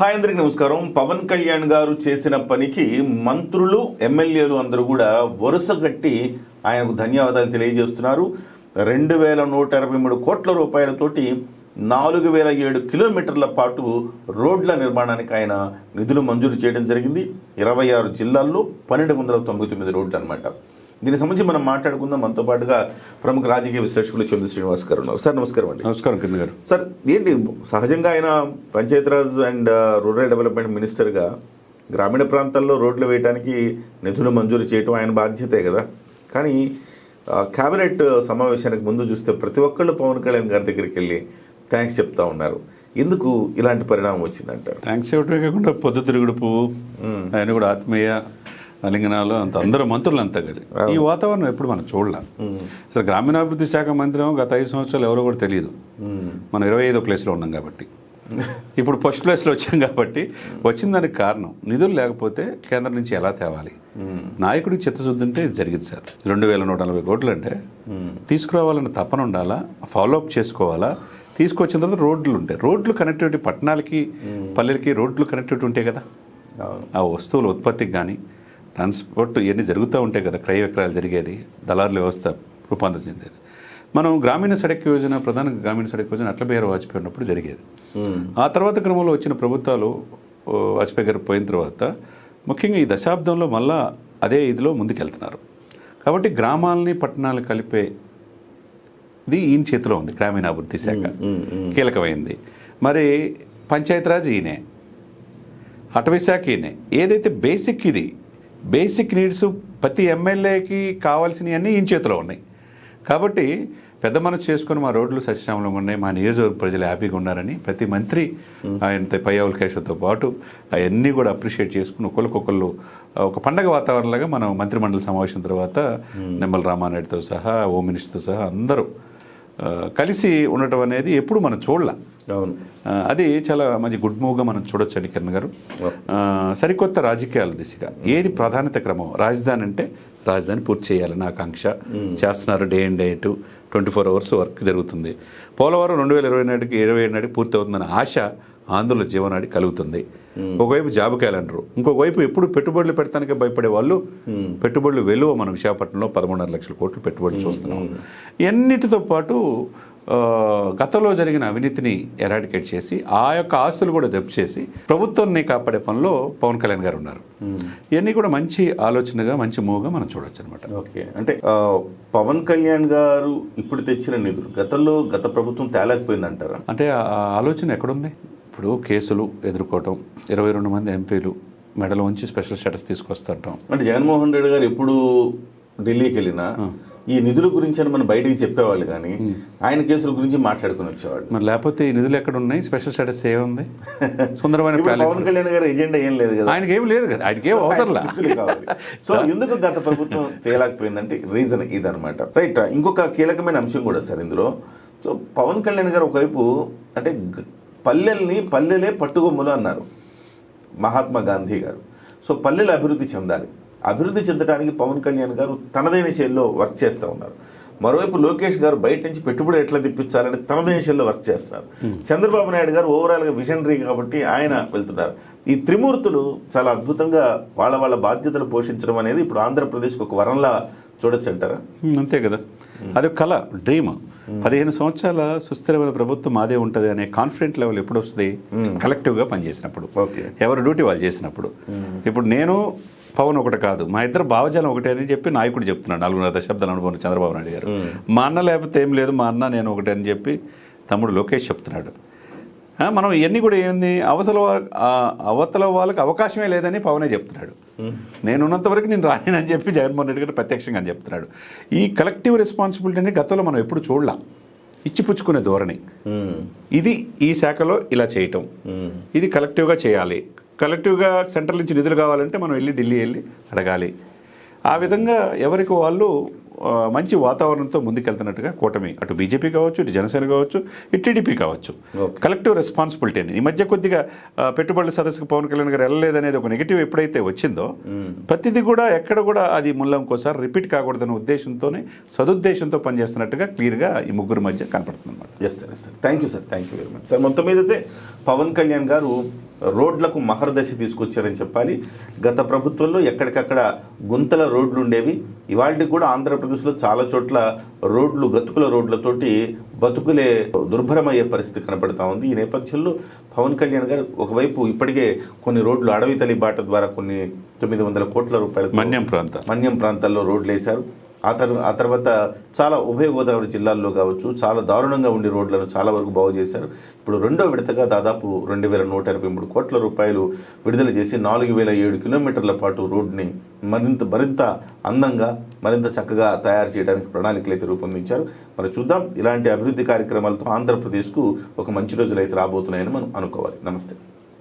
Hi అందరికి నమస్కారం. పవన్ కళ్యాణ్ గారు చేసిన పనికి మంత్రులు ఎమ్మెల్యేలు అందరూ కూడా వరుస కట్టి ఆయనకు ధన్యవాదాలు తెలియజేస్తున్నారు. 2123 కోట్ల రూపాయలతోటి 4007 కిలోమీటర్ల పాటు రోడ్ల నిర్మాణానికి ఆయన నిధులు మంజూరు చేయడం జరిగింది. 26 జిల్లాల్లో 1299 రోడ్లు అనమాట. దీనికి సంబంధించి మనం మాట్లాడుకుందాం. మనతో పాటుగా ప్రముఖ రాజకీయ విశ్లేషకులు చంద్ర శ్రీనివాస్ గారు ఉన్నారు. సార్ నమస్కారం అండి. నమస్కారం కిరణ్ గారు. సార్ ఏంటి, సహజంగా ఆయన పంచాయతీరాజ్ అండ్ రూరల్ డెవలప్మెంట్ మినిస్టర్గా గ్రామీణ ప్రాంతాల్లో రోడ్లు వేయడానికి నిధులు మంజూరు చేయడం ఆయన బాధ్యతే కదా. కానీ క్యాబినెట్ సమావేశానికి ముందు చూస్తే ప్రతి ఒక్కళ్ళు పవన్ కళ్యాణ్ గారి దగ్గరికి వెళ్ళి థ్యాంక్స్ చెప్తా ఉన్నారు. ఎందుకు ఇలాంటి పరిణామం వచ్చిందంటారు? థ్యాంక్స్ చెప్పడమే కాకుండా పొద్దుతిరుగుడు పువ్వు, ఆయన కూడా ఆత్మీయ అలింగనాలు అంత అందరూ మంత్రులు అంతా గడి ఈ వాతావరణం ఎప్పుడు మనం చూడలేం. అసలు గ్రామీణాభివృద్ధి శాఖ మంత్రి గత 5 సంవత్సరాలు ఎవరో కూడా తెలియదు. మనం 25వ ప్లేస్లో ఉన్నాం కాబట్టి, ఇప్పుడు ఫస్ట్ ప్లేస్లో వచ్చాం కాబట్టి వచ్చిన దానికి కారణం నిధులు లేకపోతే కేంద్రం నుంచి ఎలా తేవాలి, నాయకుడికి చిత్తశుద్ధి ఉంటే ఇది జరిగింది సార్. 2140 కోట్లు అంటే తీసుకురావాలని తపన ఉండాలా, ఫాలోఅప్ చేసుకోవాలా. తీసుకొచ్చిన తర్వాత రోడ్లు ఉంటాయి, రోడ్లు కనెక్టివిటీ పట్టణాలకి పల్లెలకి రోడ్లు కనెక్టివిటీ ఉంటాయి కదా. ఆ వస్తువుల ఉత్పత్తికి కానీ ట్రాన్స్పోర్ట్ ఇవన్నీ జరుగుతూ ఉంటాయి కదా, క్రయ విక్రయాలు జరిగేది, దళారుల వ్యవస్థ రూపాంతరం చెందేది. మనం గ్రామీణ సడక్ యోజన, ప్రధాన గ్రామీణ సడక్ యోజన అటల్ బిహారీ వాజ్పేయి ఉన్నప్పుడు జరిగేది. ఆ తర్వాత క్రమంలో వచ్చిన ప్రభుత్వాలు వాజ్పేయి గారు పోయిన తర్వాత ముఖ్యంగా ఈ దశాబ్దంలో మళ్ళా అదే ఇదిలో ముందుకెళ్తున్నారు. కాబట్టి గ్రామాలని పట్టణాలు కలిపేది ఈయన చేతిలో ఉంది. గ్రామీణాభివృద్ధి శాఖ కీలకమైంది. మరి పంచాయతీరాజ్ ఈయనే, అటవీ శాఖ ఈయనే. ఏదైతే బేసిక్ నీడ్స్ ప్రతి ఎమ్మెల్యేకి కావాల్సినవన్నీ ఈయన చేతిలో ఉన్నాయి. కాబట్టి పెద్ద మనసు చేసుకుని మా రోడ్లు సస్యశ్యామలంగా ఉన్నాయి, మా నియోజకవర్గ ప్రజలు హ్యాపీగా ఉన్నారని ప్రతి మంత్రి ఆయన పై అవకాశంతో పాటు అవన్నీ కూడా అప్రిషియేట్ చేసుకుని ఒకరికొకళ్ళు ఒక పండగ వాతావరణంలాగా మనం మంత్రిమండలి సమావేశం తర్వాత నిమ్మల రామానాయుడుతో సహా, హోమ్ మినిస్టర్తో సహా అందరూ కలిసి ఉండటం అనేది ఎప్పుడు మనం చూడలేం. అవును, అది చాలా మంచి గుడ్ మూవ్గా మనం చూడొచ్చు అండి కిరణ్ గారు. సరికొత్త రాజకీయాల దిశగా ఏది ప్రాధాన్యత క్రమం, రాజధాని అంటే రాజధాని పూర్తి చేయాలని ఆకాంక్ష చేస్తున్నారు. Day and day 24 hours work జరుగుతుంది. పోలవరం 2027 నాటికి పూర్తి అవుతుందన్న ఆశ ఆంధ్రుల జీవనాడి కలుగుతుంది. ఒకవైపు జాబ్ క్యాలెండరు, ఇంకొక వైపు ఎప్పుడు పెట్టుబడులు పెడతానికే భయపడే వాళ్ళు పెట్టుబడులు వెలువ మన విశాఖపట్నంలో 13.5 లక్షల కోట్లు పెట్టుబడులు చూస్తున్నాం. ఎన్నిటితో పాటు గతంలో జరిగిన అవినీతిని ఎరాడికేట్ చేసి ఆ యొక్క ఆస్తులు కూడా జప్తు చేసి ప్రభుత్వాన్ని కాపాడే పనిలో పవన్ కళ్యాణ్ గారు ఉన్నారు. ఇవన్నీ కూడా మంచి ఆలోచనగా, మంచి మూవ్గా మనం చూడొచ్చు అనమాట. ఓకే, అంటే పవన్ కళ్యాణ్ గారు ఇప్పుడు తెచ్చిన నిధులు గత ప్రభుత్వం తేలేకపోయింది అంటారా? అంటే ఆ ఆలోచన ఎక్కడుంది? ఇప్పుడు కేసులు ఎదుర్కోవటం, 22 మంది ఎంపీలు మెడలో ఉంచి స్పెషల్ స్టేటస్ తీసుకొస్తుంటాం. అంటే జగన్మోహన్ రెడ్డి గారు ఎప్పుడు ఢిల్లీకి వెళ్ళినా ఈ నిధుల గురించి అని మనం బయటికి చెప్పేవాళ్ళు, కానీ ఆయన కేసుల గురించి మాట్లాడుకుని వచ్చేవాళ్ళు. మరి లేకపోతే ఈ నిధులు ఎక్కడ ఉన్నాయి? స్పెషల్ స్టేటస్ ఏముంది? సుందరమైన పవన్ కళ్యాణ్ గారు ఎజెండా ఏం లేదు కదా, ఆయనకి ఏం లేదు కదా, ఆయనకి ఏం అవసరం కావాలి. సో ఎందుకు గత ప్రభుత్వం తేలేకపోయిందంటే రీజన్ ఇదనమాట. రైట్, ఇంకొక కీలకమైన అంశం కూడా సార్ ఇందులో. సో పవన్ కళ్యాణ్ గారు ఒకవైపు అంటే పల్లెలే పట్టుగొమ్మలు అన్నారు మహాత్మా గాంధీ గారు. సో పల్లెలు అభివృద్ధి చెందాలి, అభివృద్ధి చెందడానికి పవన్ కళ్యాణ్ గారు తనదైన శైలిలో వర్క్ చేస్తూ ఉన్నారు. మరోవైపు లోకేష్ గారు బయట నుంచి పెట్టుబడి ఎట్లా తెప్పించాలని తనదైన శైలిలో వర్క్ చేస్తున్నారు. చంద్రబాబు నాయుడు గారు ఓవరాల్గా విజనరీ కాబట్టి ఆయన వెళ్తున్నారు. ఈ త్రిమూర్తులు చాలా అద్భుతంగా వాళ్ళ బాధ్యతలు పోషించడం అనేది ఇప్పుడు ఆంధ్రప్రదేశ్కి ఒక వరంలా చూడొచ్చు అంటారా? అంతే కదా, అది కళ, డ్రీమ్. 15 సంవత్సరాల సుస్థిరమైన ప్రభుత్వం మాదే ఉంటుంది అనే కాన్ఫిడెంట్ లెవెల్ ఎప్పుడు వస్తుంది? కలెక్టివ్గా పనిచేసినప్పుడు, ఎవరి డ్యూటీ వాళ్ళు చేసినప్పుడు. ఇప్పుడు నేను పవన్ ఒకటి కాదు, మా ఇద్దరు భావజాలం ఒకటే అని చెప్పి నాయకుడు చెప్తున్నాడు. 4.5 దశాబ్దాలు అనుభవం చంద్రబాబు నాయుడు గారు. మా అన్న లేకపోతే ఏం లేదు, మా అన్న నేను ఒకటే అని చెప్పి తమ్ముడు లోకేష్ చెప్తున్నాడు. మనం ఇవన్నీ కూడా ఏంది, అవతల వాళ్ళకి అవకాశమే లేదని పవనే చెప్తున్నాడు. నేనున్నంత వరకు నేను రానని చెప్పి జగన్మోహన్ రెడ్డి గారు ప్రత్యక్షంగా అని చెప్తున్నాడు. ఈ కలెక్టివ్ రెస్పాన్సిబిలిటీని గతంలో మనం ఎప్పుడు చూడలేం. ఇచ్చిపుచ్చుకునే ధోరణి ఇది. ఈ శాఖలో ఇలా చేయటం, ఇది కలెక్టివ్గా చేయాలి. కలెక్టివ్గా సెంట్రల్ నుంచి నిధులు కావాలంటే మనం ఢిల్లీ వెళ్ళి అడగాలి. ఆ విధంగా ఎవరికి వాళ్ళు మంచి వాతావరణంతో ముందుకెళ్తున్నట్టుగా కూటమి, అటు బీజేపీ కావచ్చు, ఇటు జనసేన కావచ్చు, ఇటు టీడీపీ కావచ్చు, కలెక్టివ్ రెస్పాన్సిబిలిటీ అని. ఈ మధ్య కొద్దిగా పెట్టుబడుల సదస్సుకు పవన్ కళ్యాణ్ గారు వెళ్ళలేదనేది ఒక నెగిటివ్ ఎప్పుడైతే వచ్చిందో, ప్రతిదీ కూడా ఎక్కడ కూడా అది ముళ్ళ ఇంకోసారి రిపీట్ కాకూడదనే ఉద్దేశంతోనే, సదుద్దేశంతో పనిచేస్తున్నట్టుగా క్లియర్గా ఈ ముగ్గురు మధ్య కనపడుతుంది అన్నమాట. Yes sir, thank you sir, thank you very much sir. మొత్తం మీదైతే పవన్ కళ్యాణ్ గారు రోడ్లకు మహర్దశ తీసుకొచ్చారని చెప్పాలి. గత ప్రభుత్వంలో ఎక్కడికక్కడ గుంతల రోడ్లు ఉండేవి. ఇవాళకి కూడా ఆంధ్రప్రదేశ్లో చాలా చోట్ల రోడ్లు గతుకుల రోడ్లతోటి బతుకులే దుర్భరమయ్యే పరిస్థితి కనపడతా ఉంది. ఈ నేపథ్యంలో పవన్ కళ్యాణ్ గారు ఒకవైపు ఇప్పటికే కొన్ని రోడ్లు అడవి తల్లి బాట ద్వారా కొన్ని 900 కోట్ల రూపాయలు మన్యం ప్రాంతాల్లో రోడ్లు వేశారు. ఆ తర్వాత చాలా ఉభయ గోదావరి జిల్లాల్లో కావచ్చు చాలా దారుణంగా ఉండే రోడ్లను చాలా వరకు బాగు చేశారు. ఇప్పుడు రెండో విడతగా దాదాపు 2123 కోట్ల రూపాయలు విడుదల చేసి 4007 కిలోమీటర్ల పాటు రోడ్ని మరింత అందంగా మరింత చక్కగా తయారు చేయడానికి ప్రణాళికలు అయితే రూపొందించారు. మరి చూద్దాం, ఇలాంటి అభివృద్ధి కార్యక్రమాలతో ఆంధ్రప్రదేశ్కు ఒక మంచి రోజులు అయితే రాబోతున్నాయని మనం అనుకోవాలి. నమస్తే.